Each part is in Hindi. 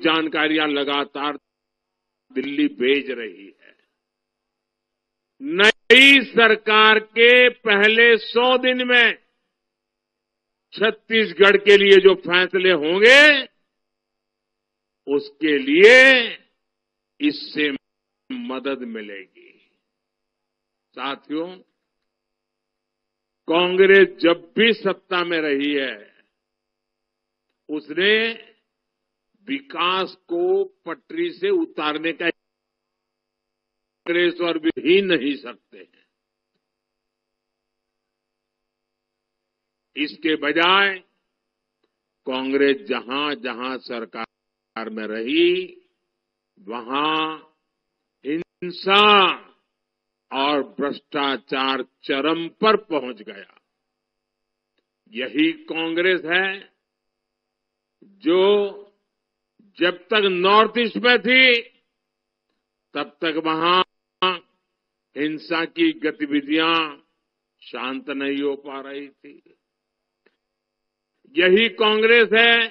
जानकारियां लगातार दिल्ली भेज रही है। नई सरकार के पहले 100 दिन में छत्तीसगढ़ के लिए जो फैसले होंगे उसके लिए इससे मदद मिलेगी। साथियों, कांग्रेस जब भी सत्ता में रही है उसने विकास को पटरी से उतारने का कांग्रेस और भी नहीं सकते हैं। इसके बजाय कांग्रेस जहां जहां सरकार में रही वहां हिंसा और भ्रष्टाचार चरम पर पहुंच गया। यही कांग्रेस है जो जब तक नॉर्थ ईस्ट में थी तब तक वहां हिंसा की गतिविधियां शांत नहीं हो पा रही थी। यही कांग्रेस है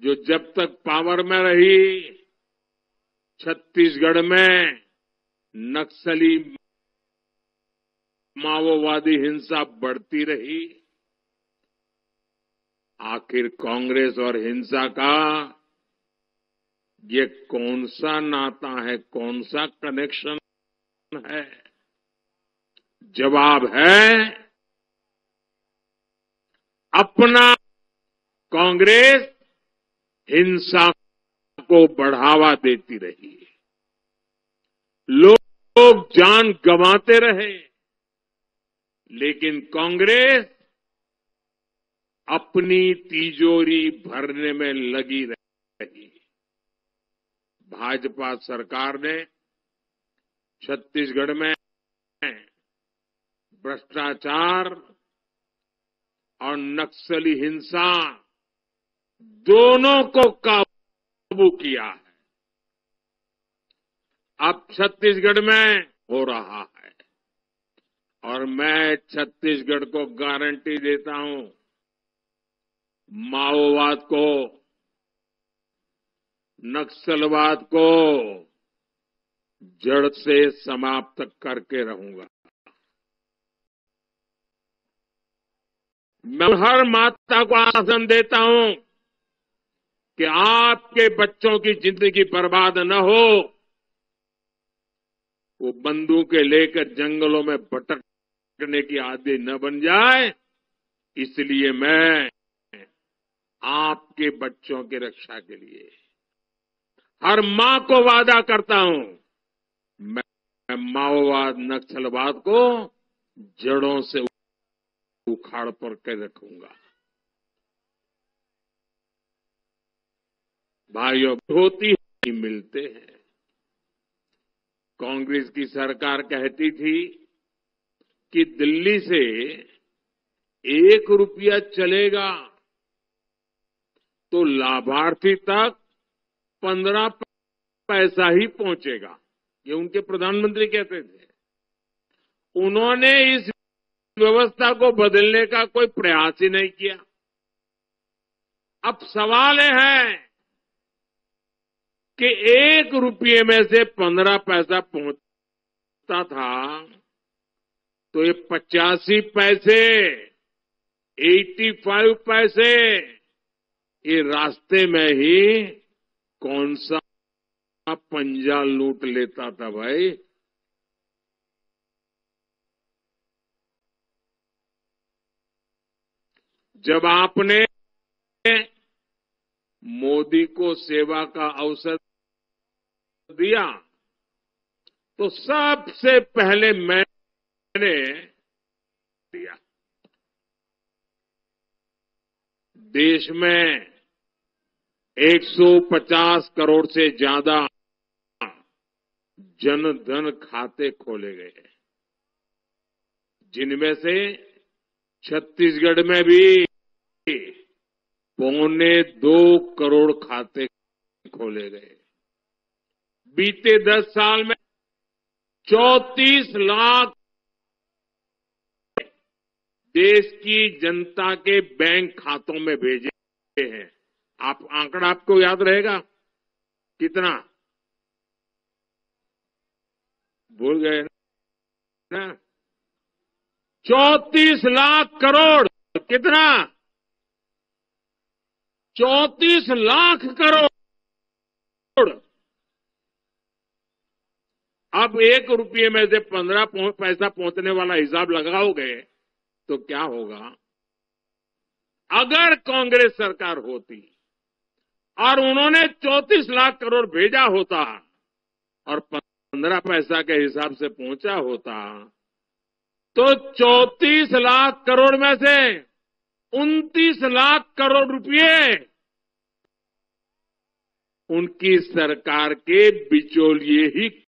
जो जब तक पावर में रही छत्तीसगढ़ में नक्सली माओवादी हिंसा बढ़ती रही। आखिर कांग्रेस और हिंसा का ये कौन सा नाता है, कौन सा कनेक्शन है? जवाब है अपना कांग्रेस हिंसा को बढ़ावा देती रही, लोग जान गंवाते रहे, लेकिन कांग्रेस अपनी तिजोरी भरने में लगी रही। भाजपा सरकार ने छत्तीसगढ़ में भ्रष्टाचार और नक्सली हिंसा दोनों को काबू किया है। अब छत्तीसगढ़ में हो रहा है और मैं छत्तीसगढ़ को गारंटी देता हूं, माओवाद को, नक्सलवाद को जड़ से समाप्त करके रहूंगा। मैं हर माता को आश्वासन देता हूं कि आपके बच्चों की जिंदगी बर्बाद न हो, वो बंदूकें लेकर जंगलों में भटकने की आदि न बन जाए, इसलिए मैं आपके बच्चों की रक्षा के लिए हर मां को वादा करता हूं, मैं माओवाद नक्सलवाद को जड़ों से उखाड़ पर के रखूंगा। भाइयों, होती ही मिलते हैं। कांग्रेस की सरकार कहती थी कि दिल्ली से 1 रुपया चलेगा तो लाभार्थी तक 15 पैसा ही पहुंचेगा, ये उनके प्रधानमंत्री कहते थे। उन्होंने इस व्यवस्था को बदलने का कोई प्रयास ही नहीं किया। अब सवाल है कि 1 रुपये में से 15 पैसा पहुंचता था तो ये 85 पैसे, 85 पैसे ये रास्ते में ही कौन सा पंजा लूट लेता था भाई। जब आपने मोदी को सेवा का अवसर दिया तो सबसे पहले मैंने दिया। देश में 150 करोड़ से ज्यादा जन धन खाते खोले गए, जिनमें से छत्तीसगढ़ में भी 1.25 करोड़ खाते खोले गए। बीते 10 साल में 34 लाख देश की जनता के बैंक खातों में भेजे हैं। आप आंकड़ा आपको याद रहेगा, कितना भूल गए ना? 34 लाख करोड़। कितना? 34 लाख करोड़। अब 1 रुपये में से 15 पैसा पहुंचने वाला हिसाब लगाओगे तो क्या होगा? अगर कांग्रेस सरकार होती और उन्होंने 34 लाख करोड़ भेजा होता और 15 पैसा के हिसाब से पहुंचा होता तो 34 लाख करोड़ में से 29 लाख करोड़ रुपए उनकी सरकार के बिचौलिए ही